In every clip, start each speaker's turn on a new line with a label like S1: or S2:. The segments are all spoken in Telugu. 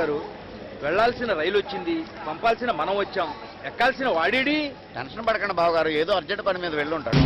S1: గారు. వెళ్లాల్సిన రైలు వచ్చింది, పంపాల్సిన మనం వచ్చాం, ఎక్కాల్సిన వాడేడి.
S2: టెన్షన్ పడకండి బావగారు, ఏదో అర్జెంట్ పని మీద వెళ్ళి ఉంటాడు.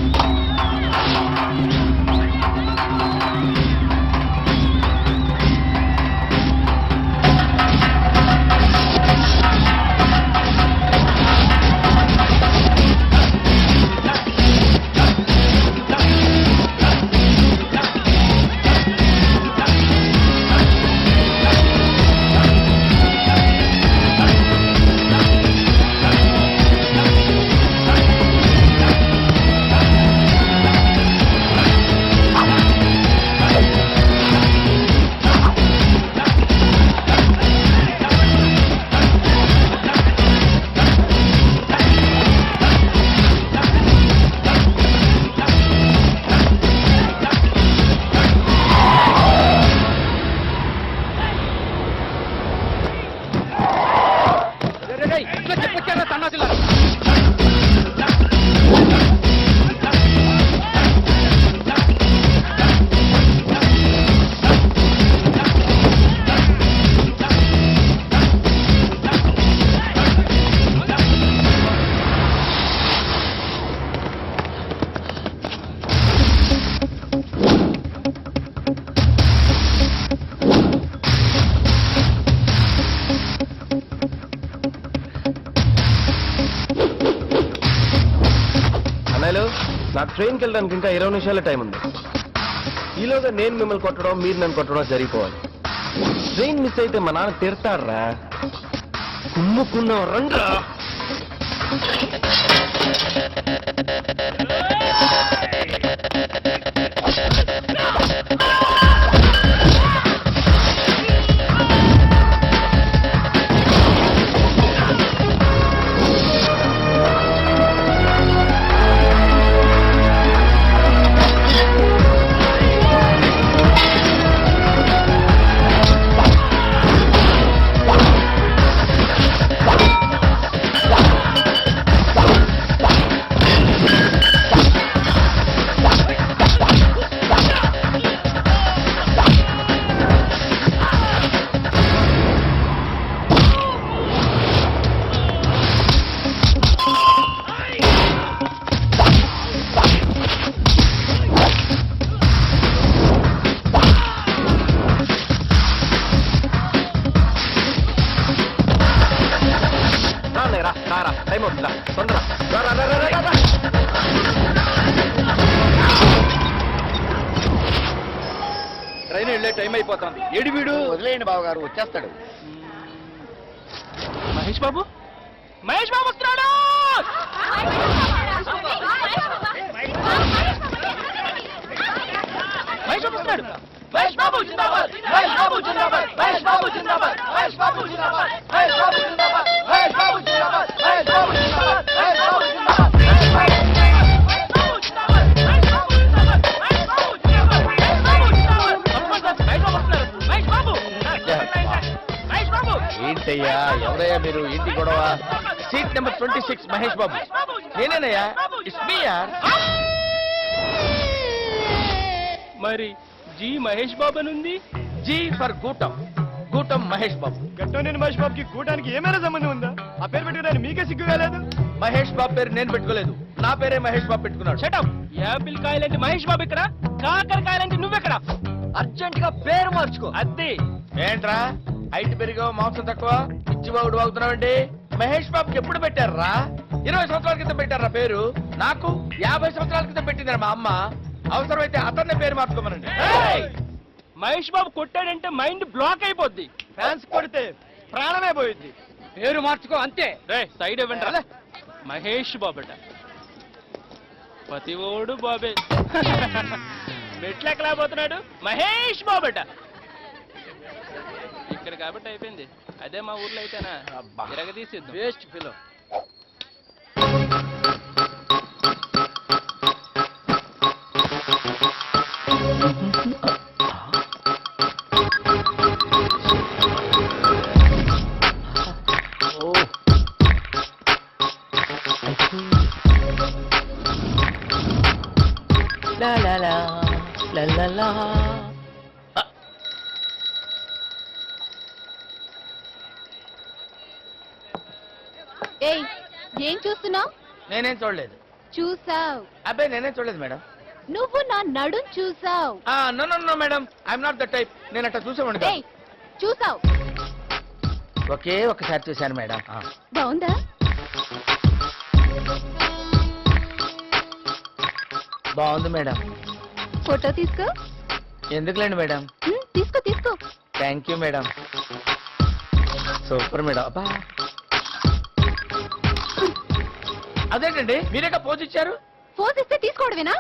S3: నాకు ట్రైన్కి వెళ్ళడానికి ఇంకా 20 నిమిషాల టైం ఉంది. ఈలోగా నేను మిమ్మల్ని కొట్టడం, మీరు నన్ను కొట్టడం జరిగిపోవాలి. ట్రైన్ మిస్ అయితే మా నాన్న తిడతాడ్రా. కుమ్ముకున్నాం రండ్రా.
S1: ట్రైన్ వెళ్ళే టైం అయిపోతుంది. ఏడి వీడు?
S2: వదిలేయండి బావగారు, వచ్చేస్తాడు.
S1: మహేష్ బాబు, మహేష్ బాబు వస్తున్నాడు. మహేష్ బాబు వస్తున్నాడు. మహేష్ బాబు జిందాబాద్, మహేష్ బాబు జిందాబాద్, మహేష్ బాబు జిందాబాద్, మహేష్ బాబు జిందాబాద్, మహేష్ బాబు జిందాబాద్, మహేష్ బాబు జిందాబాద్, మహేష్ బాబు జిందాబాద్, మహేష్ బాబు జిందాబాద్.
S3: ఏంటయ్యా, ఎవరయ్యా మీరు? ఏంటి గొడవ? Seat number 26 Mahesh Babu. నేనేనయ్యా, ఇట్స్ మీ యార్.
S1: మరి జీ మహేష్ బాబు అని ఉంది.
S3: జీ ఫర్ గూటం, గూటం మహేష్ బాబు.
S4: గట్టోనేని మహేష్ బాబుకి కూటానికి ఏమైనా సంబంధం ఉందా? ఆ పేరు పెట్టుకోవడానికి మీకే సిగ్గుగా లేదు?
S3: మహేష్ బాబు పేరు నేను పెట్టుకోలేదు, నా పేరే మహేష్ బాబు పెట్టుకున్నాడు.
S1: షటప్. యాపిల్ కాయలంటే మహేష్ బాబు ఇక్కడ, కాకరకాయలంటే నువ్వెక్కడ?
S3: అర్జెంట్ గా పేరు మార్చుకో.
S1: అద్దె
S3: ఏంట్రా హైట్ పెరిగావు, మాంసం తక్కువ, ఇచ్చిబాబుడు వాగుతున్నావండి? మహేష్ బాబుకి ఎప్పుడు పెట్టారా? 20 సంవత్సరాల క్రితం పెట్టారా పేరు. నాకు 50 సంవత్సరాల క్రితం పెట్టిందిరా మా అమ్మ. అవసరమైతే అతన్నే పేరు మార్చుకోమనండి.
S1: మహేష్ బాబు కొట్టాడంటే మైండ్ బ్లాక్ అయిపోద్ది.
S4: ఫ్యాన్స్ కొడితే ప్రాణమే పోయింది.
S1: పేరు మార్చుకో అంతే. రే సైడ్ ఇవ్వండి. మహేష్ బాబట, పతివోడు బాబే. మెట్లెక్కలేకపోతున్నాడు. మహేష్ బాబట ఇక్కడ కాబట్టి అయిపోయింది. అదే మా ఊర్లో అయితేనా తిరగదీసిద్దాం.
S3: Waste fellow. La la la la la la.
S5: ఏయ్ ఏం చూస్తున్నావు?
S3: నేనేం చూడలేదు.
S5: చూసావ్.
S3: అబ్బాయి నేనేం చూడలేదు మేడం.
S5: నువ్వు నా నడుం చూసావ్.
S3: No madam, I'm not the type. నేను అట్లా చూసామండి.
S5: ఏయ్ చూసావ్.
S3: ఒకే ఒకసారి చూశాను మేడం.
S5: బాగుందా?
S3: బాగుంది మేడం.
S5: ఫోటో తీసుకో.
S3: ఎందుకులేండి మేడం.
S5: తీసుకో తీసుకో.
S3: Thank you madam. Super madam. అబ్బా అదేంటండి మీరేగా పోజ్ ఇచ్చారు?
S5: ఫోజ్ ఇస్తే తీసుకోవడమేనా?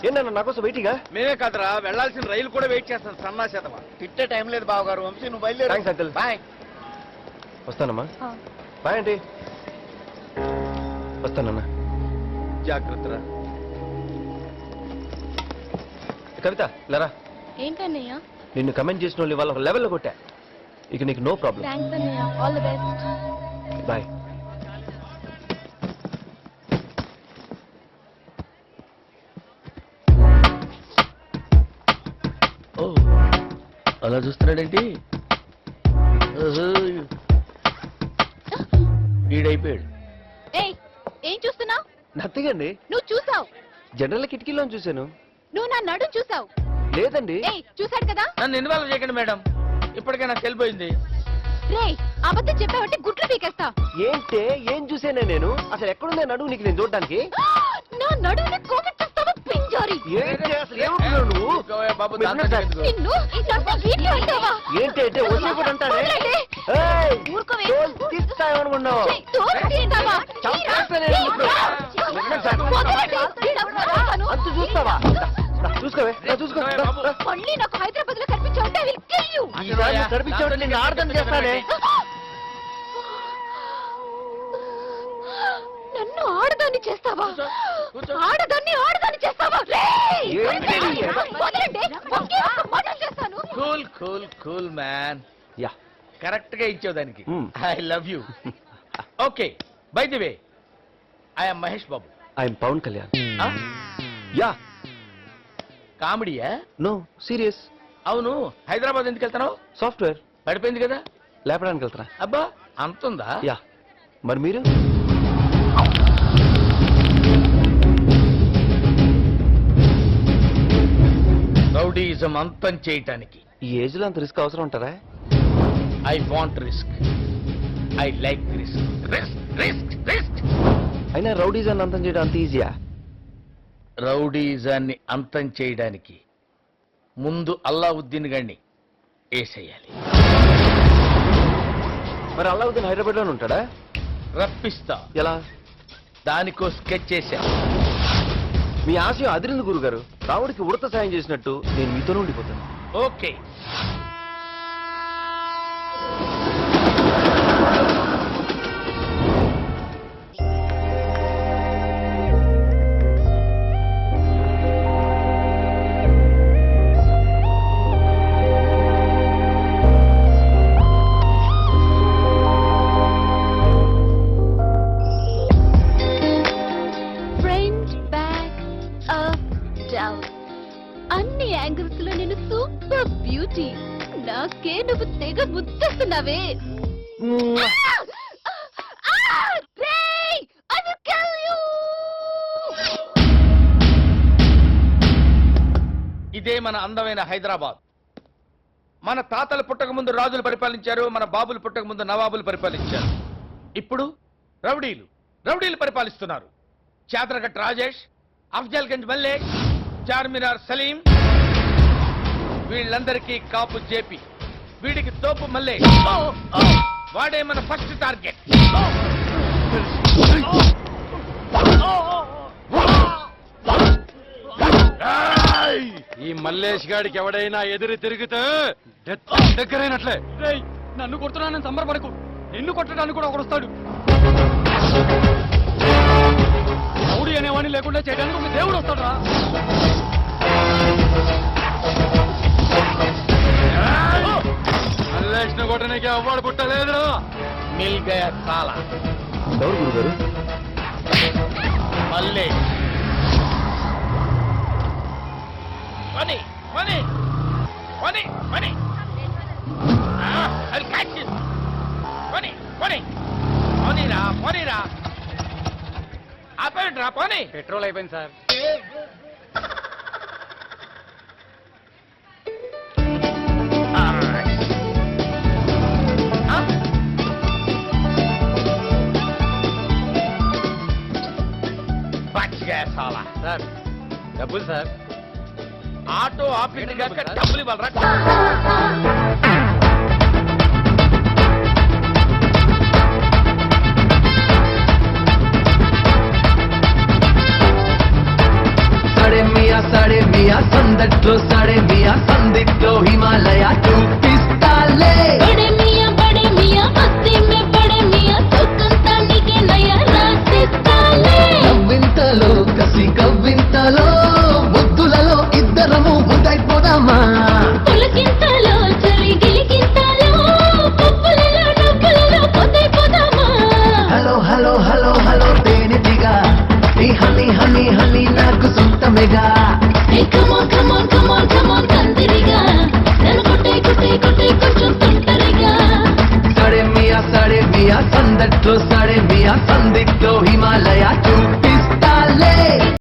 S4: ఏంటన్నా నాకోసం వెయిటింగా?
S2: మేమే కాదురా వెళ్ళాల్సిన రైలు కూడా వెయిట్ చేస్తాను సన్నాసేతమా. తిట్టే టైం లేదు బావగారు. వంశీ నువ్వు బయలుదేరు.
S4: Thanks uncle.
S2: బాయ్.
S4: వస్తానమ్మా. Bye aunty. వస్తానన్నా.
S2: జాగ్రత్తరా.
S4: కవిత లేరా.
S5: ఏంటన్నయ్య?
S4: నిన్ను కమెంట్ చేసిన వాళ్ళు ఇవాళ ఒక లెవెల్లో కొట్టా. ఇక నీకు నో ప్రాబ్లం.
S5: థ్యాంక్స్ అన్నయ్య. All the best.
S4: బాయ్.
S3: ఓ అలా చూస్తున్నాడేంటి? ఈడైపోయాడు.
S5: ఏయ్ ఏం చూస్తున్నావు?
S4: నథింగ్ అండి.
S5: నువ్వు చూసావు.
S4: జనరల్ కిటికీలో చూశాను.
S5: నువ్వు నా నడుం చూసావు.
S4: లేదండి.
S5: ఏయ్ చూసాడు కదా.
S3: నన్ను ఇన్వాల్వ్ చేయకండి మేడం. ఇప్పటికే నాకు తెలిపోయింది.
S5: రేయ్ అబద్ధం చెప్పావంటే గుట్లు పీకేస్తా.
S4: ఏంటే ఏం చూసానే నేను? అసలు ఎక్కడుందే నడువు నీకు నేను చూడడానికి?
S5: నా నడువుని కోకెట్టేస్తావా పింజారి?
S4: ఏంటి అసలు ఏమంటున్నావు నువ్వు?
S3: బాబు
S4: బిజినెస్
S3: దాంతో
S5: నిన్ను నన్ను వీడియో అంటావా?
S4: ఏంటి అంటే వచ్చేప్పుడు అంటానే?
S5: వదలండి.
S4: ఏయ్,
S5: ఊరుకోవే.
S4: తీస్తాయనుకున్నావు?
S5: చెయ్, తోలు తీస్తావా?
S4: చంపేస్తానే
S5: ఏయ్,
S4: ఇప్పుడు.
S5: వదలండి. వీడెవరు?
S4: అంత చూస్తావా? చూసుకోవే చూసుకో.
S5: మళ్ళీ నాకు హైదరాబాద్ లో కనిపించావు. I will kill you.
S4: ఈసారి నువ్వు కనిపించావు నేను ఆడదాన్ని చేస్తానే.
S5: నన్ను ఆడదాన్ని చేస్తావా?
S3: కూర్చో.
S5: ఆడదాన్ని చేస్తావా? రేయ్!
S4: ఏంటి?
S5: వదలండి. ఒకే ఒక్క మాట చేస్తాను.
S3: Cool cool cool man.
S4: Yeah.
S3: Correct గా ఇచ్చావు దానికి. I love you. Okay by the way I'm Mahesh Babu.
S4: I'm Pawan Kalyan. Yeah.
S3: కామెడీయా?
S4: No serious.
S3: అవును హైదరాబాద్ ఎందుకు వెళ్తున్నావు?
S4: సాఫ్ట్వేర్
S3: పడిపోయింది కదా.
S4: లేపడానికి వెళ్తున్నా.
S3: అబ్బా అంతుందా?
S4: యా. మరి మీరు?
S3: రౌడీయిజం అంతం చేయటానికి.
S4: ఈ ఏజ్ లో అంత రిస్క్ అవసరం ఉంటారా?
S3: I want risk. I like risk. Risk risk risk.
S4: అయినా రౌడీజాన్ని అంతం చేయడం అంత ఈజీయా?
S3: రౌడీయిజాన్ని అంతం చేయడానికి ముందు అల్లావుద్దీన్ గారిని వేసేయాలి.
S4: మరి అల్లావుద్దీన్ హైదరాబాద్ లోనే ఉంటాడా?
S3: రప్పిస్తా.
S4: ఎలా?
S3: దానికో స్కెచ్ చేశా.
S4: మీ ఆశయం అదిరింది గురుగారు. రావుడికి ఉడత సాయం చేసినట్టు నేను మీతోనే ఉండిపోతాను.
S3: Okay
S5: front back up down అన్ని యాంగిల్స్ లో నేను సూపర్ బ్యూటీ. నాకే నువ్వు తెగ ముద్దస్తున్నావే.
S3: ఇదే మన అందమైన హైదరాబాద్. మన తాతలు పుట్టక ముందు రాజులు పరిపాలించారు. మన బాబులు పుట్టక ముందు నవాబులు పరిపాలించారు. ఇప్పుడు రౌడీలు పరిపాలిస్తున్నారు. చాదరగట్ రాజేష్, అఫ్జల్ గంజ్ మల్లేష్, చార్మినార్ సలీం, వీళ్ళందరికీ కాపు జేపీ, వీడికి తోపు మల్లేష్. వాడే మన ఫస్ట్ టార్గెట్.
S6: ఈ మల్లేష్ గాడికి ఎవడైనా ఎదురు తిరిగితే దగ్గరైనట్లే.
S4: నన్ను కొడుతున్నానని సంబరపడకు. నిన్ను కొట్టడానికి కూడా ఒకడు వస్తాడు. రౌడీ అనేవాడిని లేకుండా చేయడానికి ఒక దేవుడు వస్తాడు.
S6: మల్లేష్ ను కొట్టడానికి అవ్వాడు పుట్టలేదు.
S3: మిల్ గయా సాలా.
S4: ఎవరు గురుగారు?
S3: మల్లేష్. మనీ పోనీ పోనీ అది క్యాచ్ పోనీ పోనీ పోనీరా పోనీరా ఆపేయండిరా పోనీ.
S6: పెట్రోల్ అయిపోయింది సార్.
S3: సాలా
S6: సార్ డబ్బులు సార్.
S3: ఆటో ఆపింది కాక డబ్బులు ఇవ్వాలరా.
S1: సాడే మియా సందట్లో సాడే మియా సందిట్లో హిమాలయ చూపిస్తాలే.